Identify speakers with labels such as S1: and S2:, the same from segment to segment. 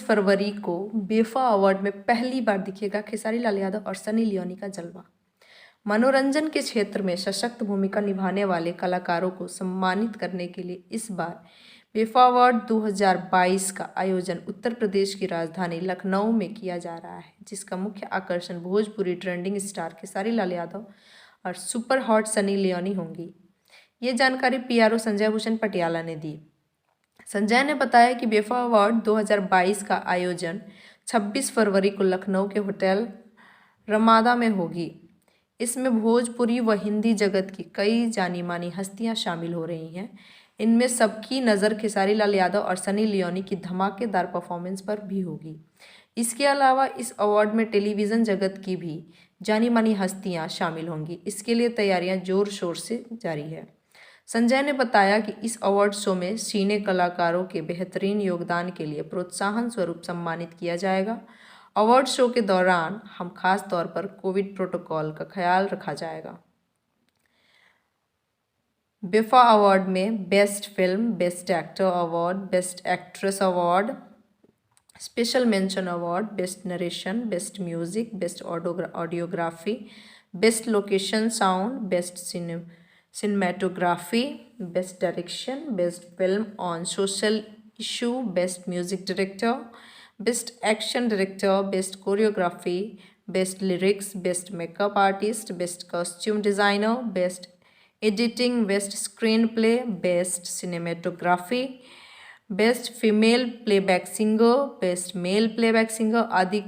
S1: फरवरी को बेफा अवार्ड में पहली बार दिखेगा खेसारी लाल यादव और सनी लियोनी का जलवा। मनोरंजन के क्षेत्र में सशक्त भूमिका निभाने वाले कलाकारों को सम्मानित करने के लिए इस बार बेफा अवार्ड 2022 का आयोजन उत्तर प्रदेश की राजधानी लखनऊ में किया जा रहा है, जिसका मुख्य आकर्षण भोजपुरी ट्रेंडिंग स्टार खेसारी लाल यादव और सुपर हॉट सनी लियोनी होंगी। ये जानकारी पीआरओ संजय भूषण पटियाला ने दी। संजय ने बताया कि बेफा अवार्ड 2022 का आयोजन 26 फरवरी को लखनऊ के होटल रमादा में होगी। इसमें भोजपुरी व हिंदी जगत की कई जानी मानी हस्तियां शामिल हो रही हैं। इनमें सबकी नज़र खेसारी लाल यादव और सनी लियोनी की धमाकेदार परफॉर्मेंस पर भी होगी। इसके अलावा इस अवार्ड में टेलीविज़न जगत की भी जानी मानी हस्तियां शामिल होंगी। इसके लिए तैयारियां जोर शोर से जारी है। संजय ने बताया कि इस अवार्ड शो में सिने कलाकारों के बेहतरीन योगदान के लिए प्रोत्साहन स्वरूप सम्मानित किया जाएगा। अवार्ड शो के दौरान हम खास तौर पर कोविड प्रोटोकॉल का ख्याल रखा जाएगा। बेफा अवार्ड में best film, best actor award, best actress award, special mention award, best narration, best music, best audiography, best location sound, best cinematography, best direction, best film on social issue, best music director, best action director, best choreography, best lyrics, best makeup artist, best costume designer, best editing, best screen play, best cinematography, best female playback singer, best male playback singer आदि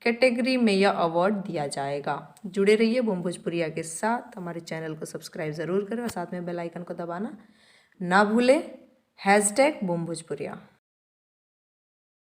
S1: category में यह award दिया जाएगा। जुड़े रहिए boom भोजपुरिया के साथ। हमारे चैनल को सब्सक्राइब ज़रूर करें और साथ में बेल आइकन को दबाना ना भूलें। #बूम भोजपुरिया।